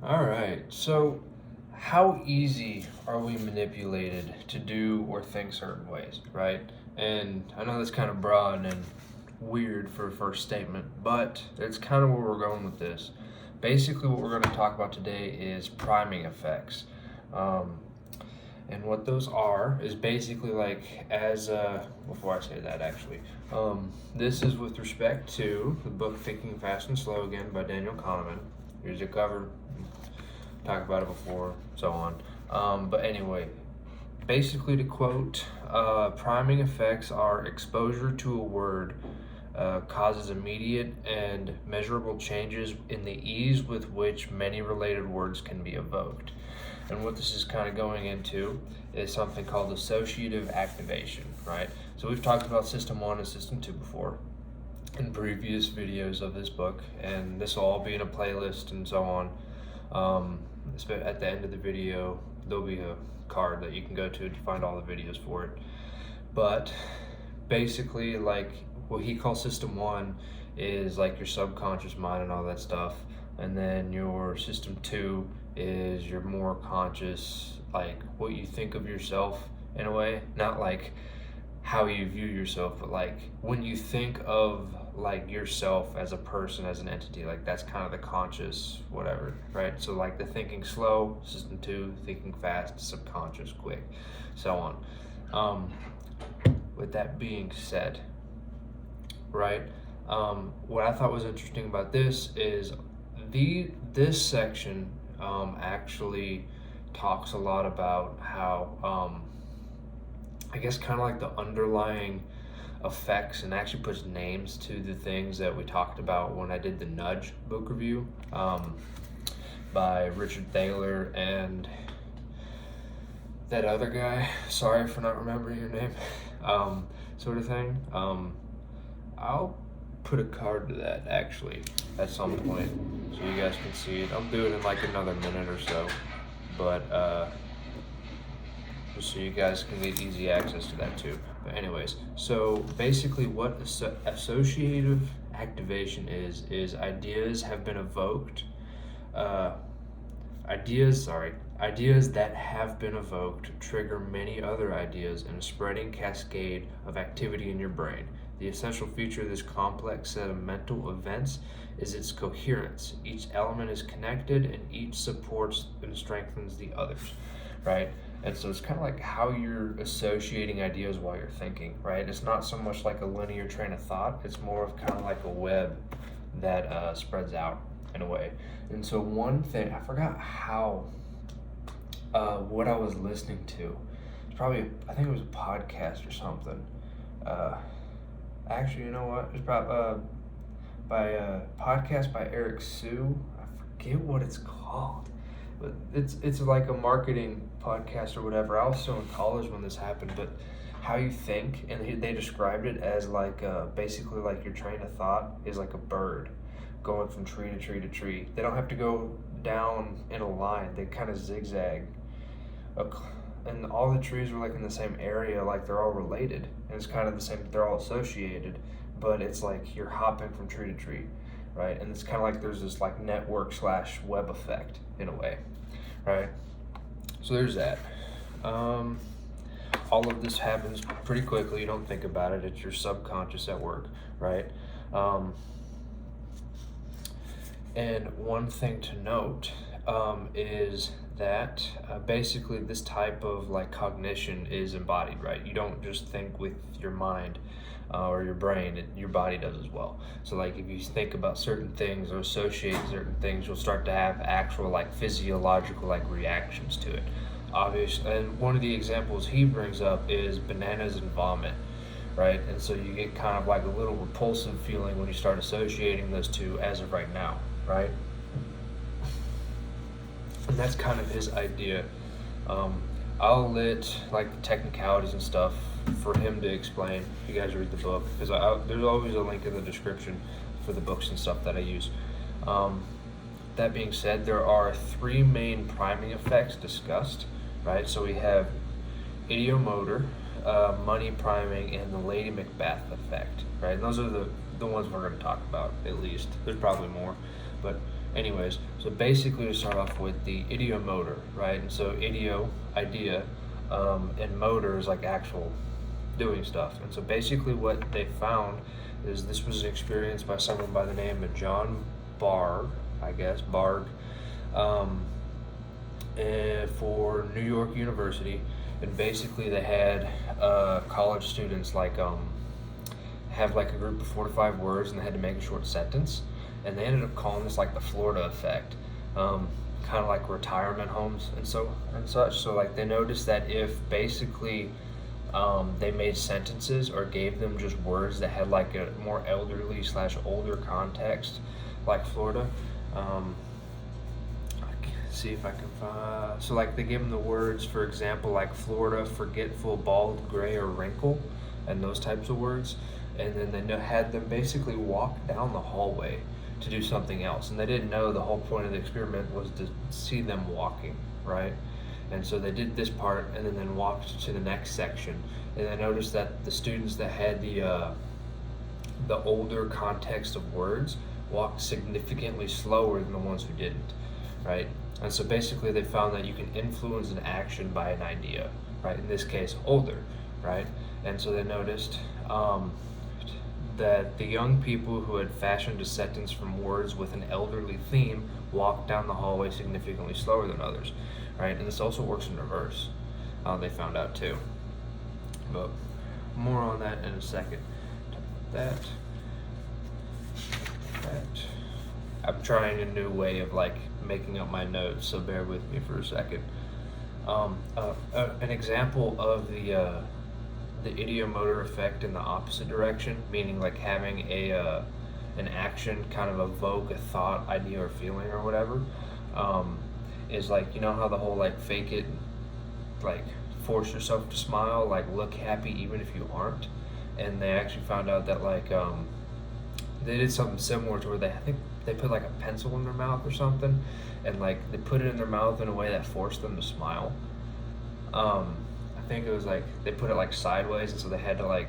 All right, so how easy are we manipulated to do or think certain ways, right? And I know that's kind of broad and weird for a first statement, but it's kind of where we're going with this. Basically, what we're going to talk about today is priming effects. Um, and what those are is basically like, before I say that, actually, this is with respect to the book Thinking Fast and Slow Again by Daniel Kahneman. Here's your cover. Talked about it before, so on. But anyway, basically to quote, priming effects are exposure to a word causes immediate and measurable changes in the ease with which many related words can be evoked. And what this is kind of going into is something called associative activation, right? So we've talked about System 1 and System 2 before in previous videos of this book, and this will all be in a playlist and so on. At the end of the video, there'll be a card that you can go to find all the videos for it. But basically, like, what he calls System 1 is like your subconscious mind and all that stuff, and then your System 2 is your more conscious, like what you think of yourself in a way, not like how you view yourself, but like when you think of like yourself as a person, as an entity, like that's kind of the conscious whatever, right? So like the thinking slow, System 2, thinking fast, subconscious, quick, so on. With that being said, right, what I thought was interesting about this is this section actually talks a lot about how I guess kind of like the underlying effects, and actually puts names to the things that we talked about when I did the Nudge book review by Richard Thaler and that other guy. Sorry for not remembering your name, sort of thing. I'll put a card to that actually at some point so you guys can see it. I'll do it in like another minute or so, but just so you guys can get easy access to that too. But anyways, so basically what associative activation is ideas have been evoked, ideas that have been evoked trigger many other ideas in a spreading cascade of activity in your brain. The essential feature of this complex set of mental events is its coherence. Each element is connected and each supports and strengthens the others, right? And so it's kind of like how you're associating ideas while you're thinking, right? It's not so much like a linear train of thought. It's more of kind of like a web that spreads out in a way. And so one thing, I forgot what I was listening to. It's probably, I think it was a podcast or something. Actually, you know what? It's probably by a podcast by Eric Sue. I forget what it's called. But it's like a marketing podcast or whatever. I was still in college when this happened, but how you think, and they described it as like basically like your train of thought is like a bird going from tree to tree to tree. They don't have to go down in a line. They kind of zigzag. And all the trees are like in the same area, like they're all related, and it's kind of the same. They're all associated, but it's like you're hopping from tree to tree, right? And it's kind of like there's this like network / web effect in a way, right? So there's that. All of this happens pretty quickly. You don't think about it. It's your subconscious at work, right? And one thing to note is that basically this type of like cognition is embodied, right? You don't just think with your mind or your brain, your body does as well. So like if you think about certain things or associate certain things, you'll start to have actual like physiological like reactions to it. Obviously, and one of the examples he brings up is bananas and vomit, right? And so you get kind of like a little repulsive feeling when you start associating those two as of right now, right? And that's kind of his idea. I'll let like the technicalities and stuff for him to explain if you guys read the book, because there's always a link in the description for the books and stuff that I use. That being said, there are 3 main priming effects discussed, right? So we have ideomotor, money priming, and the Lady Macbeth effect, right? And those are the ones we're going to talk about, at least. There's probably more, but Anyways, so basically to start off with the ideomotor, right? And so idea, and motor is like actual doing stuff. And so basically what they found is this was an experience by someone by the name of John Barg, um, for New York University. And basically they had college students have like a group of 4 to 5 words, and they had to make a short sentence, and they ended up calling this like the Florida effect, kind of like retirement homes and such. So like they noticed that if basically they made sentences or gave them just words that had like a more elderly / older context, like Florida. See if I can find. So like they gave them the words, for example, like Florida, forgetful, bald, gray, or wrinkle, and those types of words. And then they had them basically walk down the hallway to do something else. And they didn't know the whole point of the experiment was to see them walking, right? And so they did this part and then walked to the next section. And I noticed that the students that had the older context of words walked significantly slower than the ones who didn't, right? And so basically they found that you can influence an action by an idea, right? In this case, older, right? And so they noticed that the young people who had fashioned a sentence from words with an elderly theme walked down the hallway significantly slower than others, right? And this also works in reverse, they found out too. But more on that in a second. That. I'm trying a new way of like making up my notes, so bear with me for a second. An example of the ideomotor effect in the opposite direction, meaning like having an action kind of evoke a thought, idea, or feeling or whatever, is like, you know how the whole like fake it, like force yourself to smile, like look happy even if you aren't. And they actually found out that like they did something similar to where I think they put like a pencil in their mouth or something, and like they put it in their mouth in a way that forced them to smile. I think it was like they put it like sideways, and so they had to like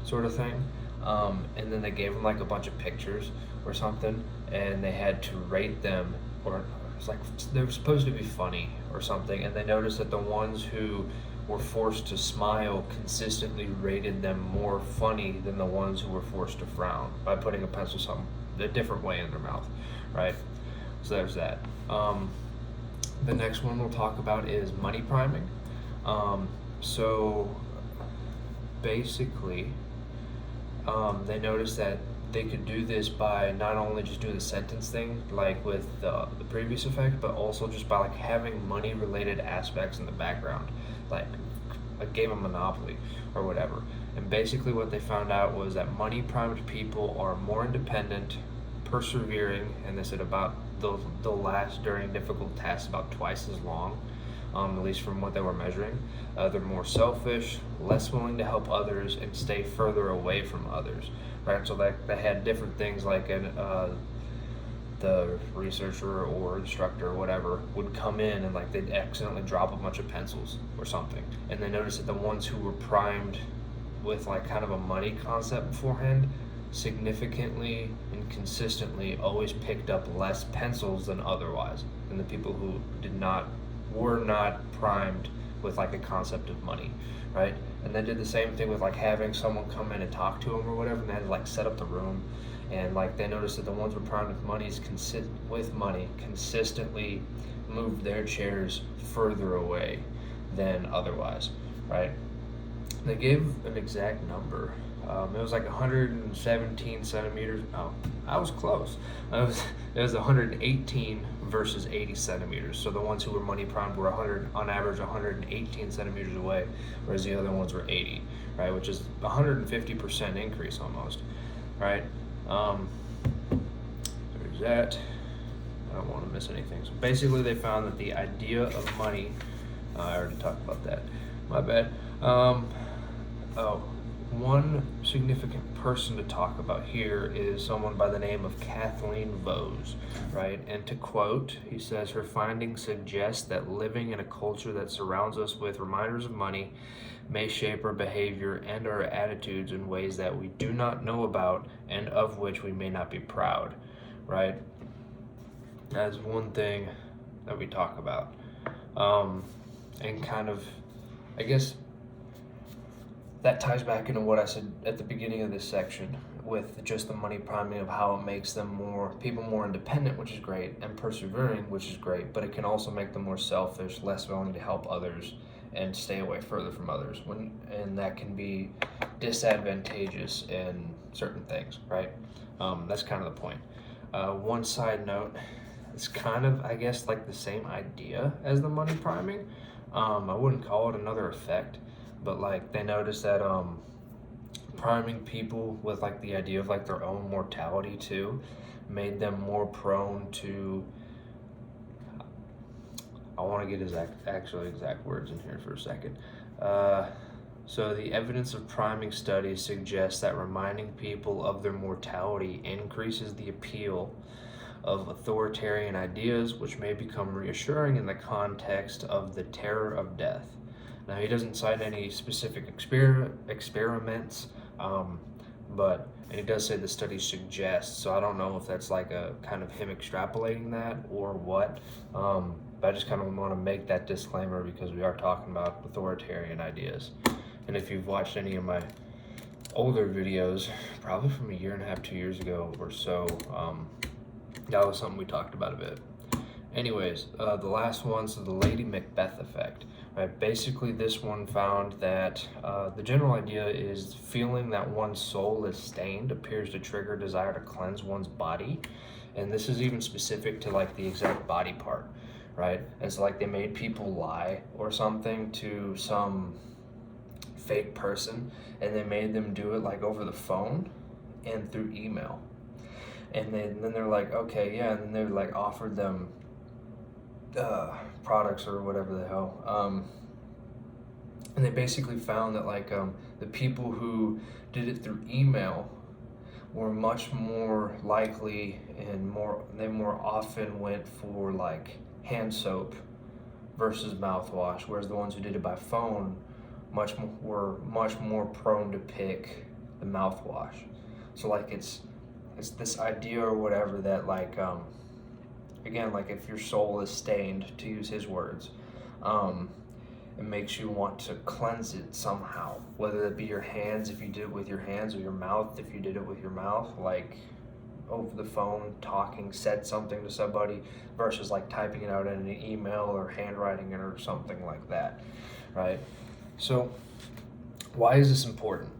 sort of thing. And then they gave them like a bunch of pictures or something, and they had to rate them, or it was like they were supposed to be funny or something. And they noticed that the ones who were forced to smile consistently rated them more funny than the ones who were forced to frown by putting a pencil a different way in their mouth, right? So there's that. The next one we'll talk about is money priming. So basically, they noticed that they could do this by not only just doing the sentence thing like with the previous effect, but also just by like having money related aspects in the background, like a game of Monopoly or whatever. And basically what they found out was that money primed people are more independent, persevering, and they said about they'll last during difficult tasks about twice as long, at least from what they were measuring. They're more selfish, less willing to help others, and stay further away from others, right? So they had different things like the researcher or instructor or whatever would come in and like they'd accidentally drop a bunch of pencils or something, and they noticed that the ones who were primed with like kind of a money concept beforehand significantly and consistently always picked up less pencils than otherwise, than the people who were not primed with like a concept of money, right? And they did the same thing with like having someone come in and talk to them or whatever, and they had to like set up the room. And like they noticed that the ones who were primed with money consistently moved their chairs further away than otherwise, right? They gave an exact number. It was like 117 centimeters. Oh, I was close. It was 118 versus 80 centimeters. So the ones who were money primed were on average 118 centimeters away, whereas the other ones were 80, right? Which is 150% increase almost, right? There's that. I don't want to miss anything. So basically they found that the idea of money, I already talked about that, my bad. One significant person to talk about here is someone by the name of Kathleen Vose, right? And to quote, he says, her findings suggest that living in a culture that surrounds us with reminders of money may shape our behavior and our attitudes in ways that we do not know about and of which we may not be proud, right? as one thing that we talk about. And kind of, I guess that ties back into what I said at the beginning of this section with just the money priming of how it makes them people more independent, which is great, and persevering, which is great, but it can also make them more selfish, less willing to help others, and stay away further from others. And that can be disadvantageous in certain things, right? That's kind of the point. One side note, it's kind of, I guess, like the same idea as the money priming. I wouldn't call it another effect, but like they noticed that priming people with like the idea of like their own mortality too made them more prone to, I want to get his exact words in here for a second. So the evidence of priming studies suggests that reminding people of their mortality increases the appeal of authoritarian ideas, which may become reassuring in the context of the terror of death. Now, he doesn't cite any specific experiments, but and he does say the study suggests, so I don't know if that's like a kind of him extrapolating that or what, but I just kind of want to make that disclaimer because we are talking about authoritarian ideas. And if you've watched any of my older videos, probably from 1.5 2 years ago or so, that was something we talked about a bit. Anyways, the last one, so the Lady Macbeth effect. Right? Basically, this one found that the general idea is feeling that one's soul is stained appears to trigger desire to cleanse one's body. And this is even specific to like the exact body part, right? It's like they made people lie or something to some fake person, and they made them do it like over the phone and through email. And then they're like, okay, yeah, and then they like offered them products or whatever the hell. And they basically found that like the people who did it through email were much more likely and they more often went for like hand soap versus mouthwash, whereas the ones who did it by phone were much more prone to pick the mouthwash. So like it's this idea or whatever that like again, like if your soul is stained, to use his words, it makes you want to cleanse it somehow, whether it be your hands if you did it with your hands, or your mouth if you did it with your mouth, like over the phone said something to somebody versus like typing it out in an email or handwriting it or something like that, right? So why is this important?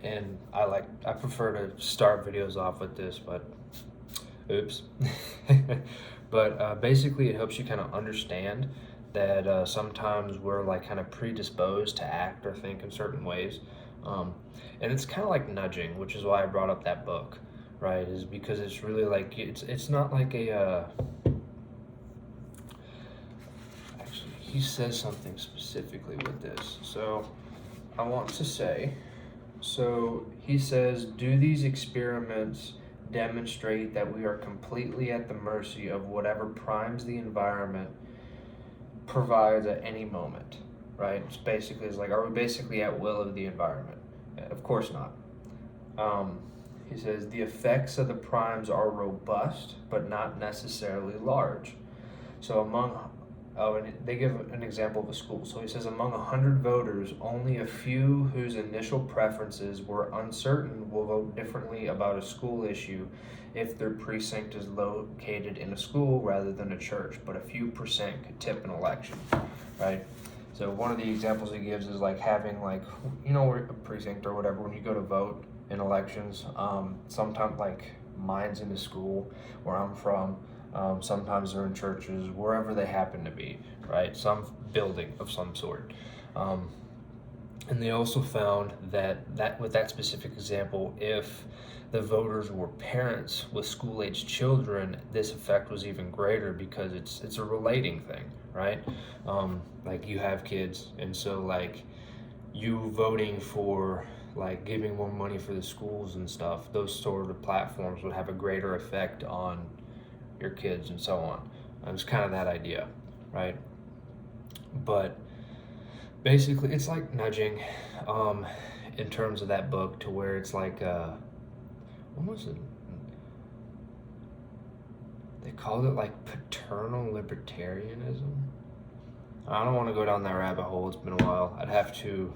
And I prefer to start videos off with this, but oops. But basically it helps you kind of understand that sometimes we're like kind of predisposed to act or think in certain ways. And it's kind of like nudging, which is why I brought up that book, right? Is because it's really like, it's not like actually he says something specifically with this. So I want to say, so he says, do these experiments demonstrate that we are completely at the mercy of whatever primes the environment provides at any moment, right? It's like, are we basically at will of the environment? Of course not. He says, the effects of the primes are robust, but not necessarily large. So and they give an example of a school. So he says, among 100 voters, only a few whose initial preferences were uncertain will vote differently about a school issue if their precinct is located in a school rather than a church, but a few percent could tip an election, right? So one of the examples he gives is like having like, a precinct or whatever, when you go to vote in elections, sometimes like mine's in the school where I'm from, sometimes they're in churches, wherever they happen to be, right? Some building of some sort. And they also found that with that specific example, if the voters were parents with school-aged children, this effect was even greater because it's a relating thing, right? Like you have kids, and so like you voting for like giving more money for the schools and stuff, those sort of platforms would have a greater effect on your kids and so on. And it's kind of that idea, right? But basically it's like nudging in terms of that book, to where it's like what was it? they called it like paternal libertarianism. I don't want to go down that rabbit hole. It's been a while. I'd have to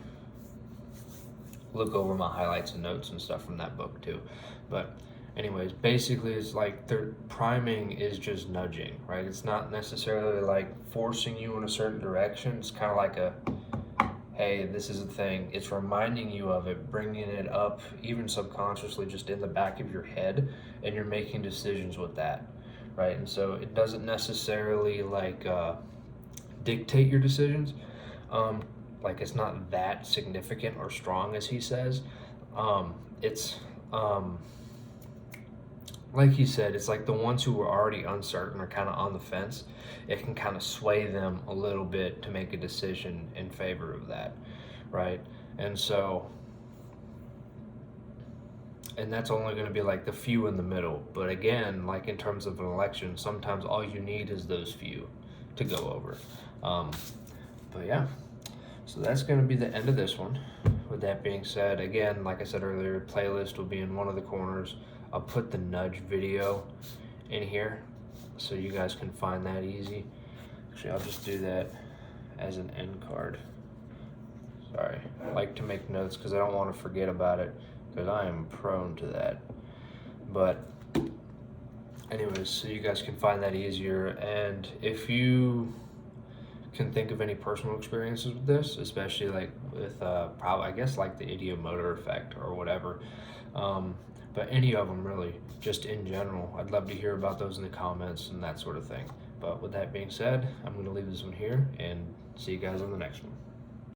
look over my highlights and notes and stuff from that book too. But anyways, basically it's like their priming is just nudging, right? It's not necessarily like forcing you in a certain direction. It's kind of like a, hey, this is a thing. It's reminding you of it, bringing it up, even subconsciously, just in the back of your head, and you're making decisions with that, right? And so it doesn't necessarily like dictate your decisions. Like it's not that significant or strong as he says. It's like he said, it's like the ones who are already uncertain or kind of on the fence, it can kind of sway them a little bit to make a decision in favor of that, right? And so, and that's only going to be like the few in the middle. But again, like in terms of an election, sometimes all you need is those few to go over. But yeah, so that's going to be the end of this one. With that being said, again, like I said earlier, playlist will be in one of the corners. I'll put the nudge video in here so you guys can find that easy. Actually, I'll just do that as an end card. Sorry, I like to make notes because I don't want to forget about it, because I am prone to that. But anyways, so you guys can find that easier. And if you can think of any personal experiences with this, especially like with probably, I guess, like the Ideomotor effect or whatever, but any of them really, just in general, I'd love to hear about those in the comments and that sort of thing. But with that being said, I'm going to leave this one here and see you guys on the next one.